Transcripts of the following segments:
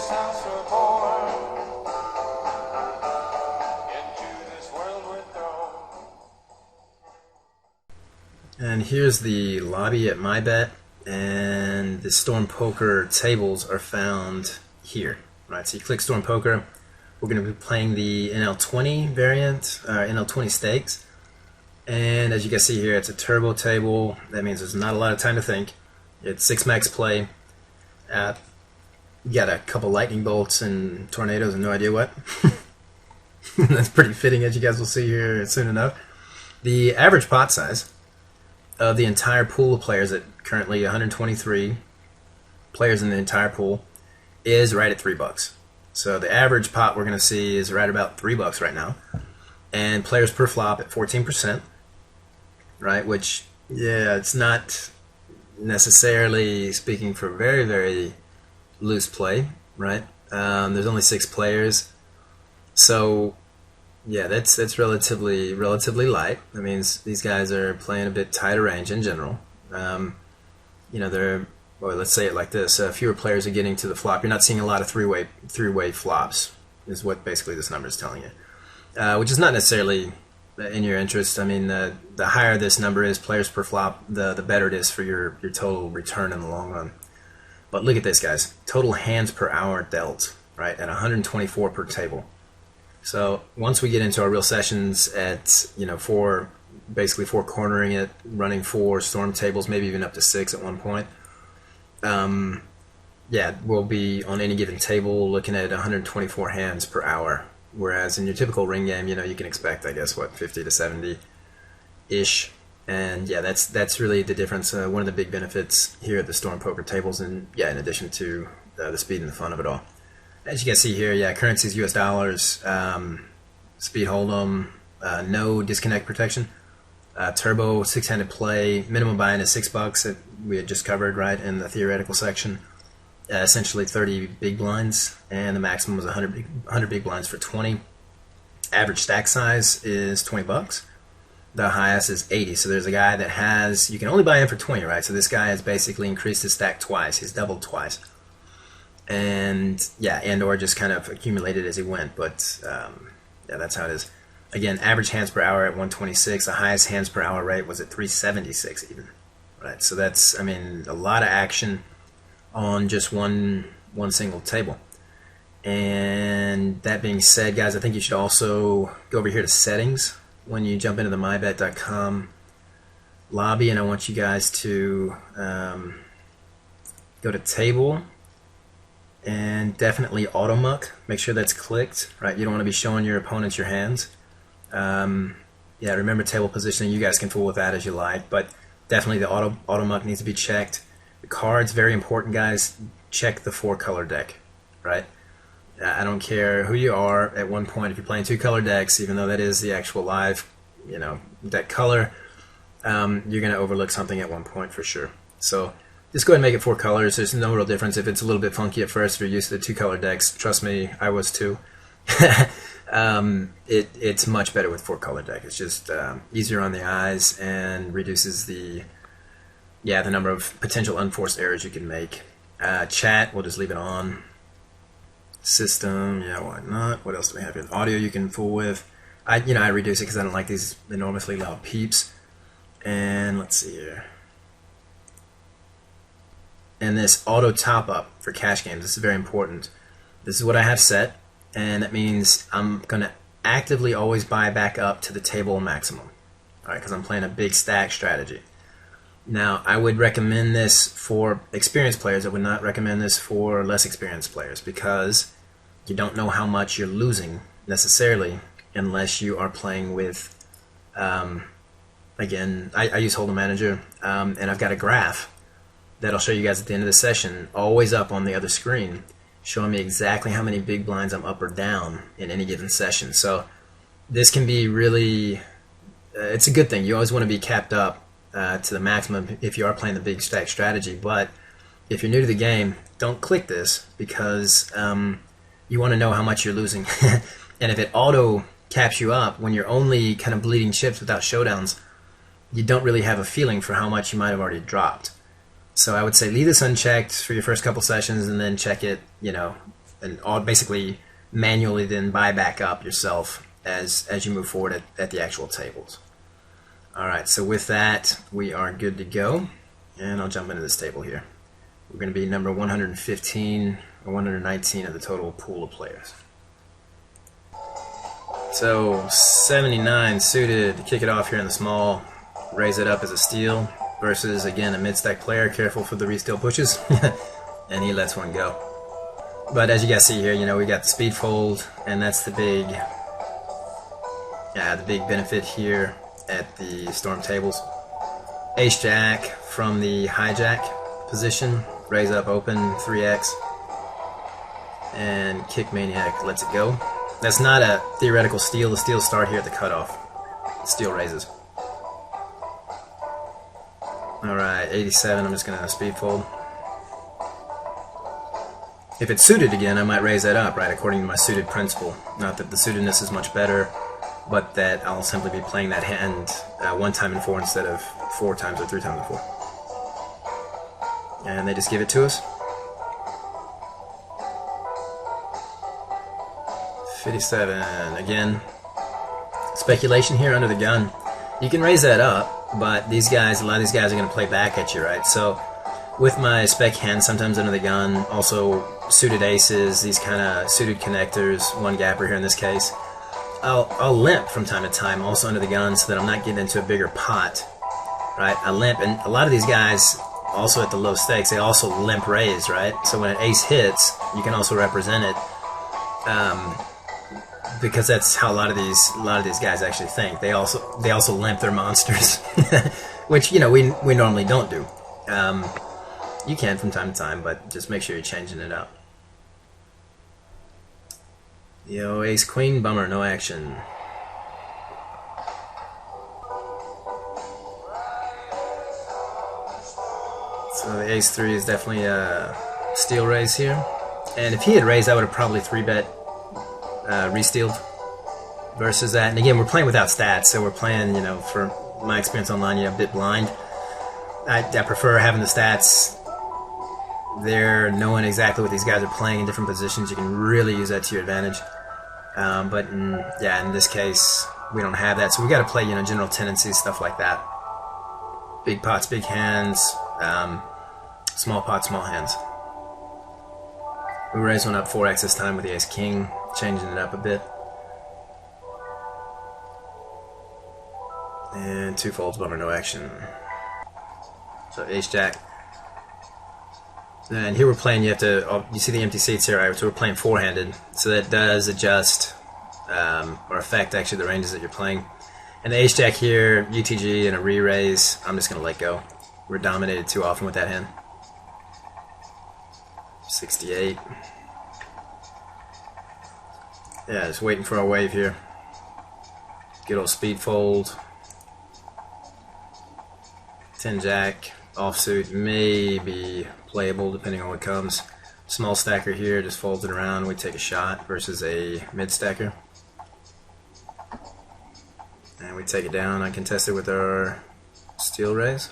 this house we're born, into this world we're thrown. And here's the lobby at MyBet, and the Storm Poker tables are found here. Right, so you click Storm Poker. We're going to be playing the NL20 variant, NL20 stakes. And as you can see here, it's a turbo table. That means there's not a lot of time to think. It's 6-max play. You got a couple lightning bolts and tornadoes and no idea what. That's pretty fitting, as you guys will see here soon enough. The average pot size of the entire pool of players, at currently 123 players in the entire pool, is right at $3. So the average pot we're going to see is right about $3 right now. And players per flop at 14%, right? Which, yeah, it's not necessarily speaking for very, very loose play, right? There's only 6 players. So, yeah, that's relatively light. That means these guys are playing a bit tighter range in general. They're, well, let's say it like this: fewer players are getting to the flop. You're not seeing a lot of three-way flops, is what basically this number is telling you, which is not necessarily in your interest. I mean, the higher this number is, players per flop, the better it is for your total return in the long run. But look at this, guys: total hands per hour dealt, right, at 124 per table. So once we get into our real sessions at, basically four cornering it, running 4 storm tables, maybe even up to 6 at one point, we'll be on any given table looking at 124 hands per hour. Whereas in your typical ring game, you can expect, I guess, 50 to 70-ish. And yeah, that's really the difference. One of the big benefits here at the Storm Poker tables, and yeah, in addition to the speed and the fun of it all. As you can see here, yeah, currency's US dollars, speed hold'em, no disconnect protection, turbo 6-handed play, minimum buy-in is $6 that we had just covered, right, in the theoretical section. Essentially 30 big blinds, and the maximum was 100 big blinds for 20. Average stack size is $20. The highest is 80. So there's a guy that has, you can only buy in for 20, right? So this guy has basically increased his stack twice. He's doubled twice. And yeah, or just kind of accumulated as he went. But yeah, that's how it is. Again, average hands per hour at 126. The highest hands per hour rate was at 376 even. Right? So that's, I mean, a lot of action on just one single table. And that being said, guys, I think you should also go over here to settings when you jump into the mybet.com lobby, and I want you guys to go to table and definitely auto muck. Make sure that's clicked, right? You don't want to be showing your opponents your hands. Yeah, remember table positioning. You guys can fool with that as you like, but definitely the auto muck needs to be checked. The cards, very important, guys. Check the 4-color deck, right? I don't care who you are at one point. If you're playing 2-color decks, even though that is the actual live, deck color, you're going to overlook something at one point for sure. So just go ahead and make it 4 colors. There's no real difference if it's a little bit funky at first. If you're used to the 2-color decks, trust me, I was too. It's much better with 4-color deck. It's just easier on the eyes and reduces the number of potential unforced errors you can make. Chat, we'll just leave it on. System, yeah, why not? What else do we have here? Audio you can fool with. I reduce it because I don't like these enormously loud peeps. And let's see here. And this auto top up for cash games, this is very important. This is what I have set, and that means I'm going to actively always buy back up to the table maximum. Alright, because I'm playing a big stack strategy. Now, I would recommend this for experienced players. I would not recommend this for less experienced players, because you don't know how much you're losing necessarily unless you are playing with, again, I use Hold'em Manager, and I've got a graph that I'll show you guys at the end of the session, always up on the other screen, showing me exactly how many big blinds I'm up or down in any given session. So this can be really, it's a good thing. You always want to be capped up to the maximum if you are playing the big stack strategy. But if you're new to the game, don't click this, because you want to know how much you're losing. And if it auto caps you up when you're only kind of bleeding chips without showdowns, you don't really have a feeling for how much you might have already dropped. So I would say leave this unchecked for your first couple sessions, and then check it, and basically manually then buy back up yourself as you move forward at the actual tables. All right, so with that, we are good to go, and I'll jump into this table here. We're going to be number 115 or 119 of the total pool of players. So 79 suited to kick it off here in the small, raise it up as a steal versus, again, a mid-stack player, careful for the re-steal pushes, and he lets one go. But as you guys see here, you know, we got the speed fold, and that's the big benefit here at the storm tables. Ace Jack from the hijack position, raise up open 3x, and Kick Maniac lets it go. That's not a theoretical steal. The steals start here at the cutoff. Steal raises. Alright, 87, I'm just going to speed fold. If it's suited again, I might raise that up, right, according to my suited principle. Not that the suitedness is much better, but that I'll simply be playing that hand 1 time in 4 instead of 4 times or 3 times in 4. And they just give it to us. 57, again, speculation here under the gun. You can raise that up, but these guys, a lot of these guys are going to play back at you, right? So with my spec hand, sometimes under the gun, also suited aces, these kind of suited connectors, 1 gapper here in this case, I'll limp from time to time also under the gun so that I'm not getting into a bigger pot, right? I limp, and a lot of these guys also at the low stakes, they also limp raise, right? So when an ace hits, you can also represent it, because that's how a lot of these guys actually think. They also limp their monsters, which, you know, we normally don't do. You can from time to time, but just make sure you're changing it up. Yo, ace queen, bummer, no action. So the ace 3 is definitely a steal raise here. And if he had raised, I would have probably 3-bet re-stealed versus that. And again, we're playing without stats, so we're playing, you know, for my experience online, you know, a bit blind. I prefer having the stats there, knowing exactly what these guys are playing in different positions. You can really use that to your advantage. But in this case, we don't have that, so we got to play, you know, general tendencies, stuff like that. Big pots, big hands. Small pots, small hands. We raise one up 4x this time with the ace king, changing it up a bit. And 2 folds, bummer, no action. So ace jack. And here we're playing, you see the empty seats here, right? So we're playing 4-handed. So that does adjust, or affect actually the ranges that you're playing. And the ace jack here, UTG and a re-raise, I'm just going to let go. We're dominated too often with that hand. 68. Yeah, just waiting for our wave here. Good old speed fold. 10 jack, offsuit, maybe playable depending on what comes. Small stacker here, just folds it around. We take a shot versus a mid stacker. And we take it down. I contest it with our steel raise.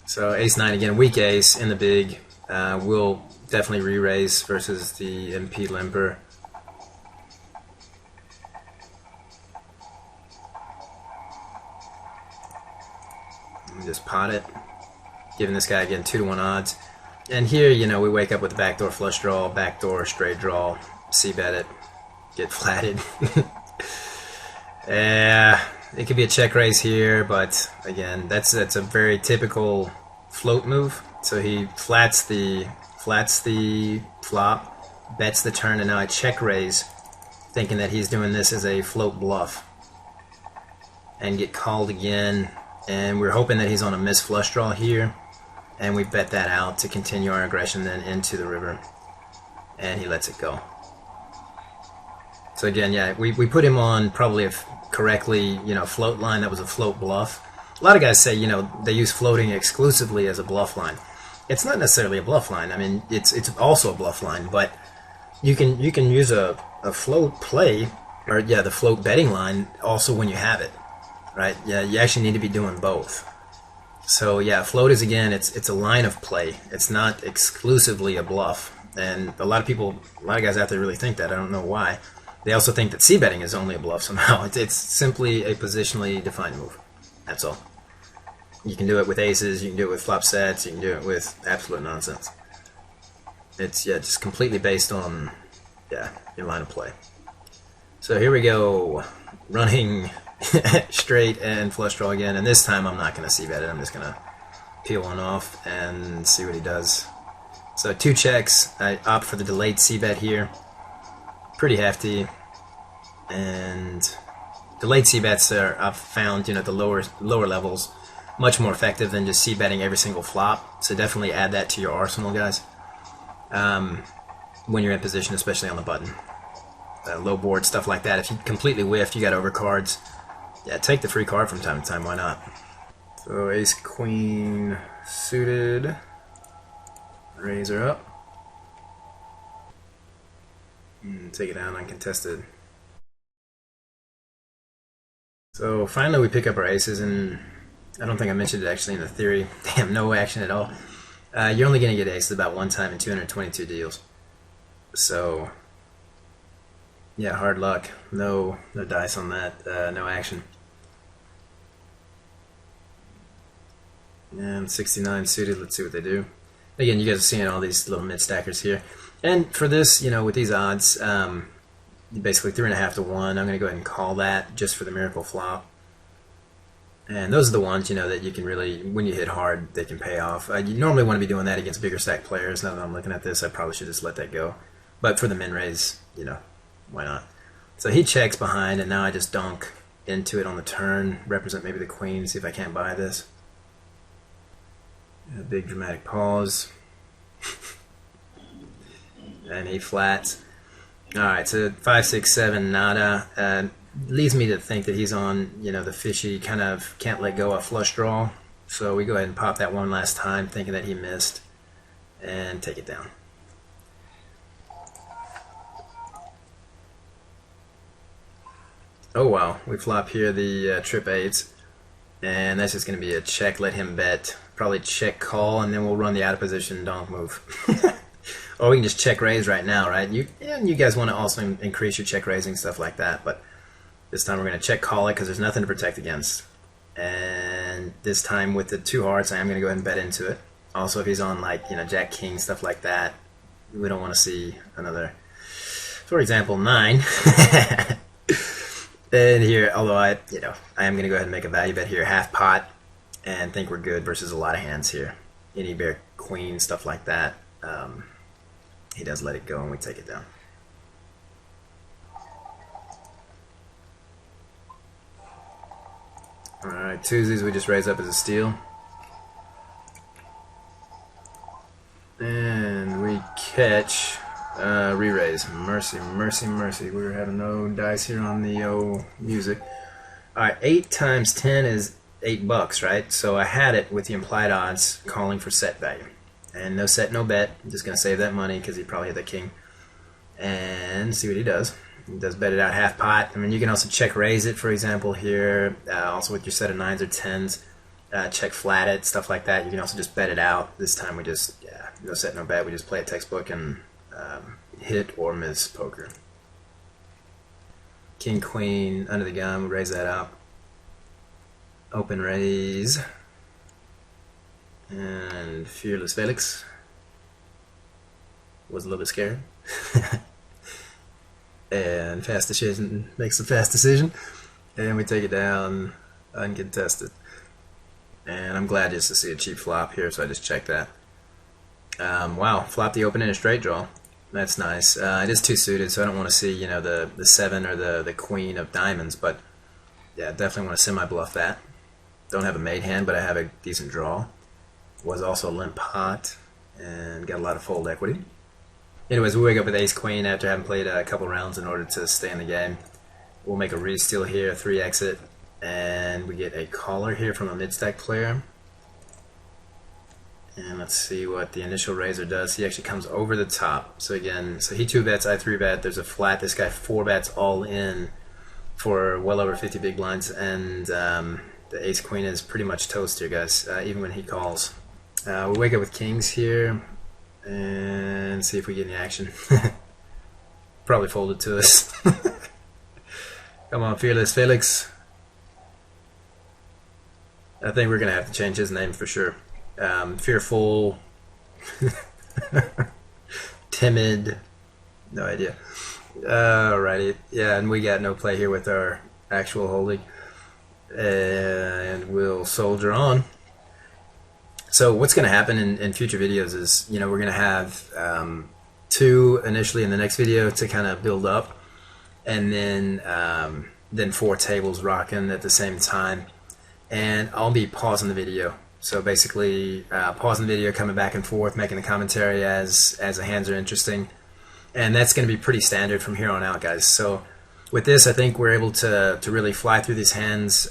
So ace 9 again, weak ace in the big. We'll definitely re-raise versus the MP limper. Just pot it, giving this guy again 2-to-1 odds. And here, you know, we wake up with a backdoor flush draw, backdoor straight draw, c-bet it, get flatted. It could be a check raise here, but again, that's a very typical float move. So he flats the flop, bets the turn, and now I check raise, thinking that he's doing this as a float bluff, and get called again. And we're hoping that he's on a missed flush draw here, and we bet that out to continue our aggression then into the river, and he lets it go. So again, yeah, we put him on probably a correctly, you know, float line that was a float bluff. A lot of guys say, you know, they use floating exclusively as a bluff line. It's not necessarily a bluff line. I mean, it's also a bluff line, but you can use a float play, or yeah, the float betting line also when you have it. right? Yeah, you actually need to be doing both. So yeah, float is, again, it's a line of play. It's not exclusively a bluff. And a lot of guys out there really think that. I don't know why. They also think that c-betting is only a bluff somehow. It's simply a positionally defined move. That's all. You can do it with aces, you can do it with flop sets, you can do it with absolute nonsense. It's, yeah, just completely based on, yeah, your line of play. So here we go, running straight and flush draw again, and this time I'm not going to c-bet it. I'm just going to peel one off and see what he does. So 2 checks. I opt for the delayed c-bet here. Pretty hefty, and delayed c-bets are, I've found, at the lower levels, much more effective than just c-betting every single flop. So definitely add that to your arsenal, guys. When you're in position, especially on the button, low board, stuff like that. If you completely whiffed, you got overcards. Yeah, take the free card from time to time. Why not? So ace queen suited. Raise her up. Take it down uncontested. So finally we pick up our aces, and I don't think I mentioned it actually in the theory. Damn, no action at all. You're only going to get aces about 1 time in 222 deals. So yeah, hard luck. No dice on that. No action. And 69 suited. Let's see what they do. Again, you guys are seeing all these little mid stackers here. And for this, with these odds, basically 3.5 to 1. I'm going to go ahead and call that just for the miracle flop. And those are the ones, that you can really, when you hit hard, they can pay off. You normally want to be doing that against bigger stack players. Now that I'm looking at this, I probably should just let that go. But for the min raise, why not? So he checks behind, and now I just dunk into it on the turn, represent maybe the queen, see if I can't buy this. A big dramatic pause. And he flats. Alright, so 5, 6, 7, nada. Leads me to think that he's on, the fishy, kind of can't let go of flush draw. So we go ahead and pop that one last time, thinking that he missed, and take it down. Oh wow, we flop here the trip eights, and that's just going to be a check, let him bet. Probably check call, and then we'll run the out of position donk move. Or we can just check raise right now, right? And you guys want to also increase your check raising, stuff like that, but this time we're going to check call it because there's nothing to protect against. And this time with the 2 hearts, I am going to go ahead and bet into it. Also, if he's on Jack King, stuff like that, we don't want to see another, for example, 9. And here, although I am going to go ahead and make a value bet here, half pot, and think we're good versus a lot of hands here. Any bear queen, stuff like that. He does let it go, and we take it down. Alright, Tuesdays we just raise up as a steal. And we catch, re-raise. Mercy, mercy, mercy. We're having no dice here on the music. Alright, 8 times 10 is $8, right? So I had it with the implied odds calling for set value. And no set, no bet. I'm just going to save that money because he probably hit the king. And see what he does. He does bet it out half pot. I mean, you can also check raise it, for example, here. Also with your set of 9s or 10s. Check flat it, stuff like that. You can also just bet it out. This time we just, no set, no bet. We just play a textbook and hit or miss poker. King, queen, under the gun. We'll raise that up. Open raise. And Fearless Felix was a little bit scared. And fast decision makes a fast decision. And we take it down uncontested. And I'm glad just to see a cheap flop here, so I just checked that. Wow, flop the open in a straight draw. That's nice. It is 2 suited, so I don't want to see the 7 or the queen of diamonds, but yeah, definitely want to semi-bluff that. Don't have a made hand, but I have a decent draw. Was also a limp pot and got a lot of fold equity. Anyways, we wake up with ace queen after having played a couple rounds in order to stay in the game. We'll make a re-steal here, 3 exit, and we get a caller here from a mid-stack player. And let's see what the initial raiser does. He actually comes over the top. So again, he 2 bets, I 3 bet. There's a flat. This guy 4 bets all in for well over 50 big blinds, and the ace queen is pretty much toast here, guys, even when he calls. We wake up with kings here and see if we get any action. Probably folded to us. Come on, Fearless Felix. I think we're gonna have to change his name for sure. Fearful, timid, no idea. Alrighty, yeah, and we got no play here with our actual holding, and we'll soldier on. So what's going to happen in future videos is, we're going to have 2 initially in the next video to kind of build up, and then 4 tables rocking at the same time, and I'll be pausing the video. So basically, pausing the video, coming back and forth, making the commentary as the hands are interesting, and that's going to be pretty standard from here on out, guys. So with this, I think we're able to really fly through these hands.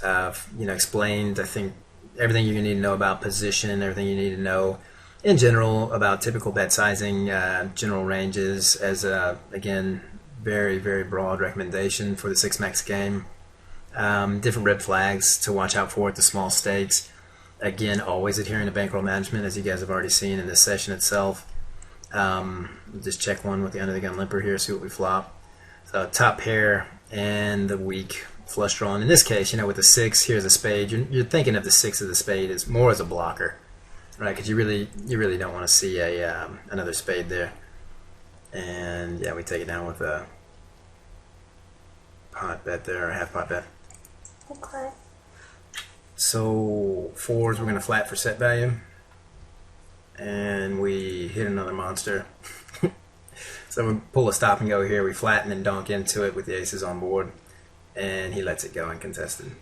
Explained, I think, everything you need to know about position, everything you need to know in general about typical bet sizing, general ranges, as again, very, very broad recommendation for the 6-max game. Different red flags to watch out for at the small stakes. Again, always adhering to bankroll management, as you guys have already seen in this session itself. Just check one with the under the gun limper here, see what we flop. So top pair and the weak flush draw. And in this case, with the 6, here's a spade. You're thinking of the 6 of the spade as more as a blocker, right? Because you really don't want to see another spade there. And yeah, we take it down with a pot bet there, or half pot bet. Okay. So 4s, we're going to flat for set value, and we hit another monster. So we pull a stop and go here, we flatten and donk into it with the aces on board, and he lets it go uncontested.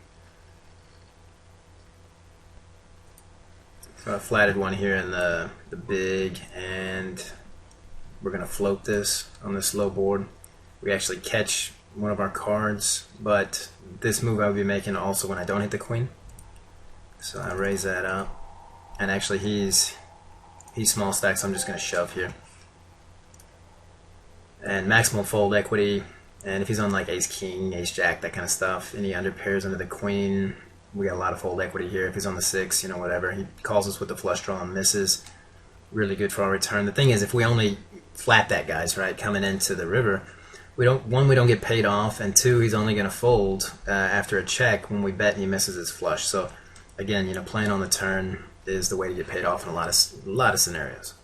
So I flatted one here in the big, and we're going to float this on this low board. We actually catch one of our cards, but this move I would be making also when I don't hit the queen. So I raise that up, and actually he's small stack, so I'm just going to shove here. And maximal fold equity, and if he's on like ace king, ace jack, that kind of stuff, and he under pairs under the queen, we got a lot of fold equity here. If he's on the 6, whatever, he calls us with the flush draw and misses. Really good for our return. The thing is, if we only flat that, guys, right, coming into the river, we don't get paid off, and 2, he's only going to fold after a check when we bet and he misses his flush. So again, playing on the turn is the way to get paid off in a lot of scenarios.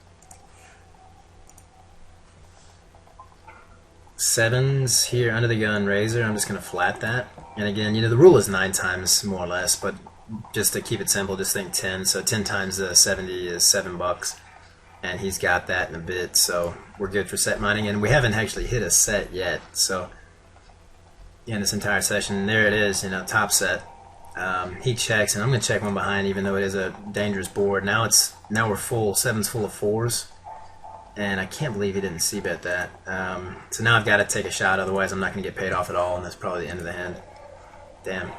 7s here under the gun razor. I'm just going to flat that, and again, the rule is 9 times more or less, but just to keep it simple, just think 10. So 10 times the 70 is $7, and he's got that in a bit, so we're good for set mining. And we haven't actually hit a set yet, so in this entire session, there it is, top set. He checks, and I'm going to check one behind, even though it is a dangerous board. Now we're full. 7's full of 4s, and I can't believe he didn't c-bet that. So now I've got to take a shot, otherwise I'm not going to get paid off at all, and that's probably the end of the hand. Damn.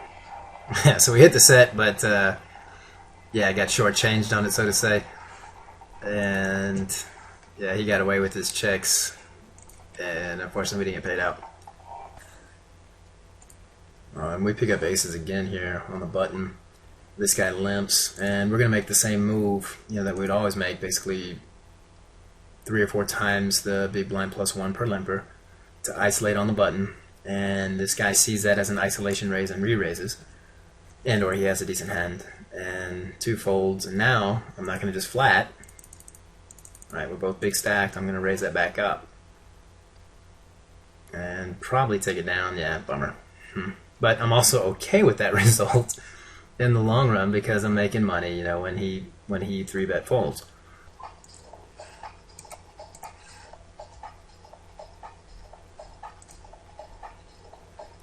Yeah, so we hit the set, but yeah, I got shortchanged on it, so to say. And yeah, he got away with his checks, and unfortunately we didn't get paid out. And we pick up aces again here on the button. This guy limps, and we're going to make the same move that we'd always make, basically 3 or 4 times the big blind +1 per limper to isolate on the button. And this guy sees that as an isolation raise and re-raises, and or he has a decent hand, and 2 folds. And now I'm not going to just flat. Alright, we're both big stacked. I'm going to raise that back up and probably take it down. Yeah, bummer. But I'm also okay with that result in the long run, because I'm making money, when he 3-bet folds.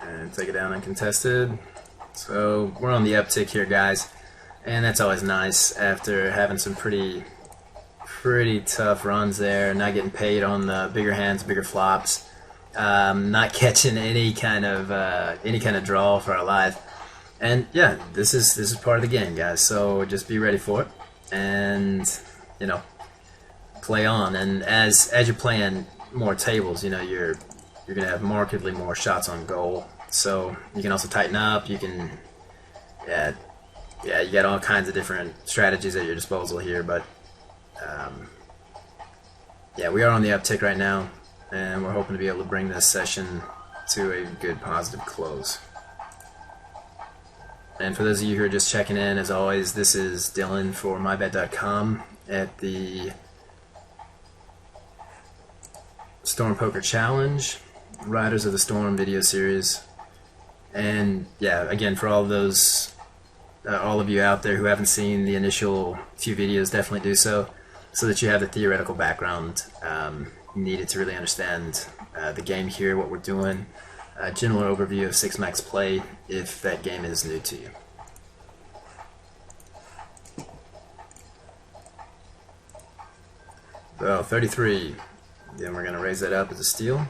And take it down uncontested. So we're on the uptick here, guys, and that's always nice after having some pretty tough runs there, not getting paid on the bigger hands, bigger flops. Not catching any kind of draw for our life, and yeah, this is part of the game, guys. So just be ready for it, and play on. And as you're playing more tables, you're gonna have markedly more shots on goal So you can also tighten up. You can, yeah, you got all kinds of different strategies at your disposal here. But yeah, we are on the uptick right now, and we're hoping to be able to bring this session to a good positive close. And for those of you who are just checking in, as always, this is Dylan for mybet.com at the Storm Poker Challenge, Riders of the Storm video series. And yeah, again, for all of those, all of you out there who haven't seen the initial few videos, definitely do so that you have the theoretical background needed to really understand the game here, what we're doing, a general overview of 6-max play if that game is new to you. So 33, then we're going to raise that up as a steal.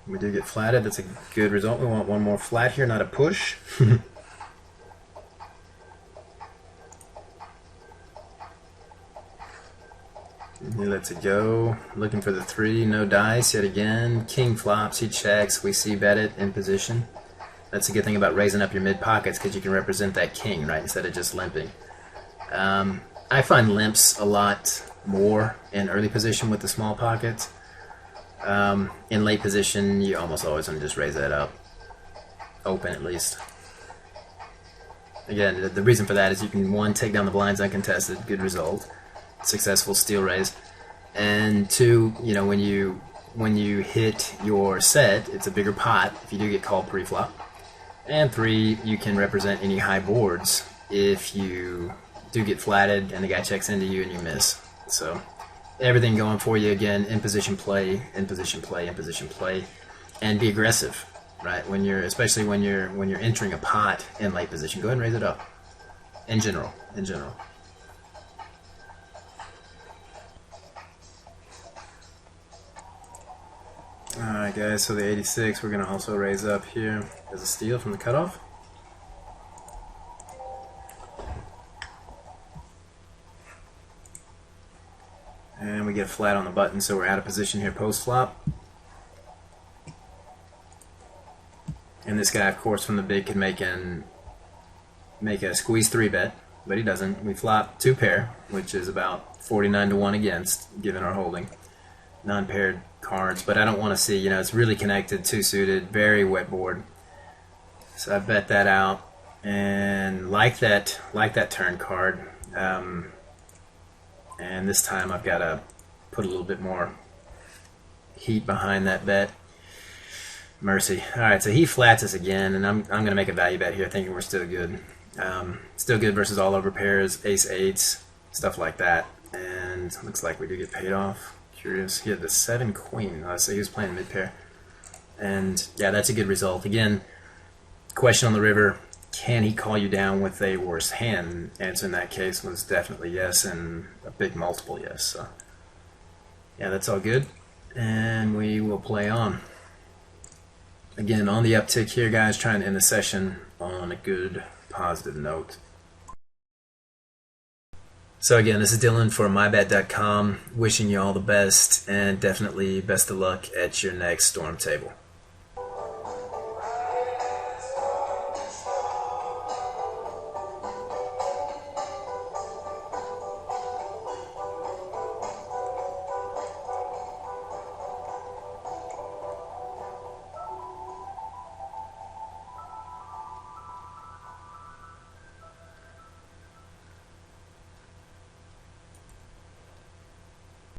We do get flatted. That's a good result. We want one more flat here, not a push. He lets it go. Looking for the 3. No dice yet again. King flops. He checks. We see bet it in position. That's a good thing about raising up your mid pockets, because you can represent that king, right, instead of just limping. I find limps a lot more in early position with the small pockets. In late position, you almost always want to just raise that up. Open, at least. Again, the reason for that is you can, 1, take down the blinds uncontested, good result. Successful steal raise. And 2, you know, when you hit your set, it's a bigger pot if you do get called pre-flop. And 3, you can represent any high boards if you do get flatted and the guy checks into you and you miss. So everything going for you. Again, in position play, in position play, in position play, and be aggressive, right? Especially when you're entering a pot in late position, go ahead and raise it up. In general. Alright guys, so the 86 we're going to also raise up here as a steal from the cutoff. And we get flat on the button, so we're out of position here post-flop. And this guy, of course, from the big could make a squeeze 3 bet, but he doesn't. We flop 2 pair, which is about 49-1 against, given our holding. Non-paired cards, but I don't want to see, it's really connected, 2 suited, very wet board. So I bet that out, and like that turn card. And this time I've got to put a little bit more heat behind that bet. Mercy. Alright, so he flats us again, and I'm going to make a value bet here, thinking we're still good. Still good versus all over pairs, ace-8s, stuff like that. And looks like we do get paid off. Curious. He had the 7 queen, so he was playing mid pair. And yeah, that's a good result. Again, question on the river, can he call you down with a worse hand? Answer in that case was definitely yes, and a big multiple yes. So yeah, that's all good, and we will play on. Again, on the uptick here, guys, trying to end the session on a good positive note. So again, this is Dylan for mybet.com, wishing you all the best, and definitely best of luck at your next storm table.